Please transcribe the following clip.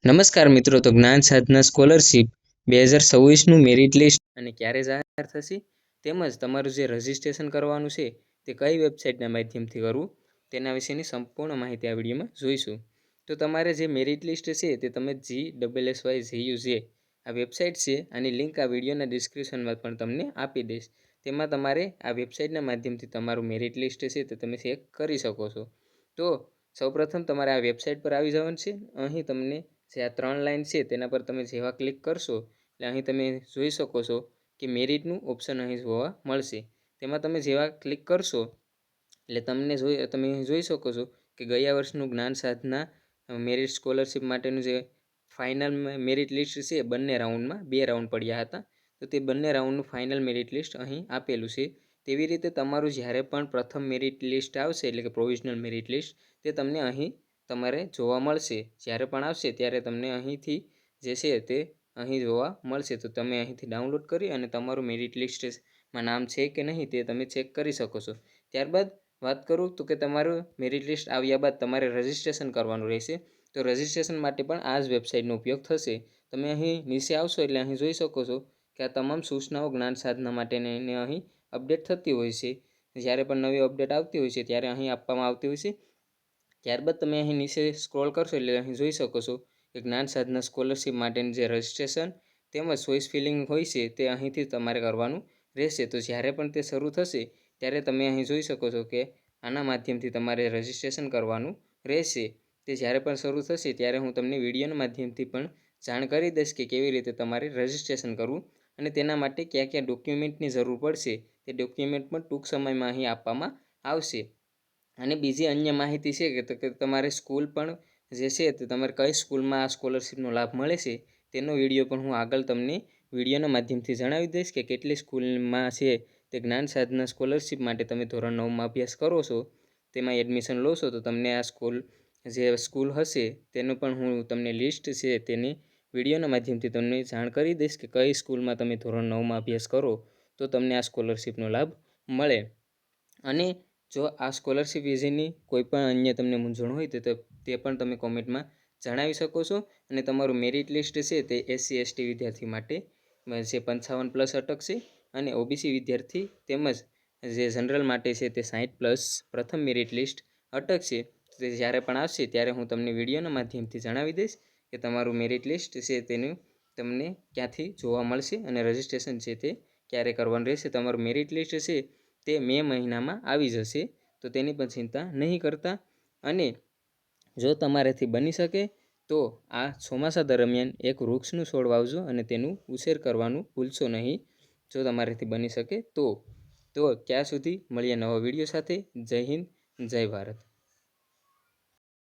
નમસ્કાર મિત્રો, તો જ્ઞાન સાધના સ્કોલરશિપ 2026નું મેરિટ લિસ્ટ અને ક્યારે જાહેર થશે તેમજ તમારું જે રજિસ્ટ્રેશન કરવાનું છે તે કઈ વેબસાઇટના માધ્યમથી કરવું તેના વિશેની સંપૂર્ણ માહિતી આ વિડીયોમાં જોઈશું. તો તમારે જે મેરિટ લિસ્ટ છે તે તમે GSSYGUJ આ વેબસાઇટ છે, આની લિંક આ વિડીયોના ડિસ્ક્રિપ્શનમાં પણ તમને આપી દઈશ. તેમાં તમારે આ વેબસાઇટના માધ્યમથી તમારું મેરિટ લિસ્ટ છે તે તમે ચેક કરી શકો છો. તો સૌપ્રથમ તમારે આ વેબસાઇટ પર આવી જવાનું છે. અહીં તમને જે આ 3 લાઇન છે તેના પર તમે જેવા ક્લિક કરશો એટલે અહીં તમે જોઈ શકો છો કે મેરિટનું ઓપ્શન અહીં જોવા મળશે. તેમાં તમે જેવા ક્લિક કરશો એટલે તમે જોઈ શકો છો કે ગયા વર્ષનું જ્ઞાન સાધના મેરિટ સ્કોલરશિપ માટેનું જે ફાઇનલ મેરિટ લિસ્ટ છે, બંને રાઉન્ડમાં 2 રાઉન્ડ પડ્યા હતા. તો તે બંને રાઉન્ડનું ફાઇનલ મેરિટ લિસ્ટ અહીં આપેલું છે. તેવી રીતે તમારું જ્યારે પણ પ્રથમ મેરિટ લિસ્ટ આવશે એટલે કે પ્રોવિઝનલ મેરિટ લિસ્ટ તે તમને અહીં તમારે જોવા મળશે. જ્યારે પણ આવશે ત્યારે તમને અહીંથી જે છે તે અહીં જોવા મળશે. તો તમે અહીંથી ડાઉનલોડ કરી અને તમારું મેરિટ લિસ્ટમાં નામ છે કે નહીં તે તમે ચેક કરી શકો છો. ત્યારબાદ વાત કરું તો કે તમારું મેરિટ લિસ્ટ આવ્યા બાદ તમારે રજિસ્ટ્રેશન કરવાનું રહેશે. તો રજિસ્ટ્રેશન માટે પણ આ જ વેબસાઇટનો ઉપયોગ થશે. તમે અહીં નીચે આવશો એટલે અહીં જોઈ શકો છો કે આ તમામ સૂચનાઓ જ્ઞાન સાધના માટેની અહીં અપડેટ થતી હોય છે. જ્યારે પણ નવી અપડેટ આવતી હોય છે ત્યારે અહીં આપવામાં આવતી હોય છે. ત્યારબાદ તમે અહીં નીચે સ્ક્રોલ કરશો એટલે અહીં જોઈ શકો છો કે જ્ઞાન સાધના સ્કોલરશિપ માટેનું જે રજિસ્ટ્રેશન તેમજ ચોઇસ ફિલિંગ હોય છે તે અહીંથી તમારે કરવાનું રહેશે. તો જ્યારે પણ તે શરૂ થશે ત્યારે તમે અહીં જોઈ શકો છો કે આના માધ્યમથી તમારે રજિસ્ટ્રેશન કરવાનું રહેશે. તે જ્યારે પણ શરૂ થશે ત્યારે હું તમને વિડીયોના માધ્યમથી પણ જાણ કરી દઈશ કે કેવી રીતે તમારે રજિસ્ટ્રેશન કરવું અને તેના માટે કયા કયા ડોક્યુમેન્ટની જરૂર પડશે તે ડોક્યુમેન્ટ પણ ટૂંક સમયમાં અહીં આપવામાં આવશે. અને બીજી અન્ય માહિતી છે કે તમારે સ્કૂલ પણ જે છે તે તમારે કઈ સ્કૂલમાં આ સ્કોલરશિપનો લાભ મળે છે તેનો વિડીયો પણ હું આગળ તમને વિડીયોના માધ્યમથી જણાવી દઈશ કે કેટલી સ્કૂલમાં છે તે જ્ઞાન સાધના સ્કોલરશિપ માટે તમે ધોરણ 9માં અભ્યાસ કરો છો તેમાં એડમિશન લો છો તો તમને આ સ્કૂલ હશે તેનું પણ હું તમને લિસ્ટ છે તેની વિડીયોના માધ્યમથી તમને જાણ કરી દઈશ કે કઈ સ્કૂલમાં તમે ધોરણ 9માં અભ્યાસ કરો તો તમને આ સ્કોલરશિપનો લાભ મળે. અને જો આ સ્કોલરશિપ વિશેની કોઈ પણ અન્ય તમને મૂંઝવણ હોય તો તે પણ તમે કોમેન્ટમાં જણાવી શકો છો. અને તમારું મેરિટ લિસ્ટ છે તે SC/ST વિદ્યાર્થી માટે જે 55+ અટકશે અને OBC વિદ્યાર્થી તેમજ જે જનરલ માટે છે તે 60+ પ્રથમ મેરિટ લિસ્ટ અટકશે. તે જ્યારે પણ આવશે ત્યારે હું તમને વિડીયોના માધ્યમથી જણાવી દઈશ કે તમારું મેરિટ લિસ્ટ છે તેનું તમને ક્યાંથી જોવા મળશે અને રજિસ્ટ્રેશન છે તે ક્યારે કરવાનું રહેશે. તમારું મેરિટ લિસ્ટ છે તે મે મહિનામાં આવી જશે, તો તેની પણ ચિંતા નહીં કરતા. અને જો તમારાથી બની શકે તો આ ચોમાસા દરમિયાન એક વૃક્ષનું છોડ વાવજો અને તેનું ઉછેર કરવાનું ભૂલશો નહીં, જો તમારાથી બની શકે તો ત્યાં સુધી મળીએ નવા વિડીયો સાથે. જય હિન્દ, જય ભારત.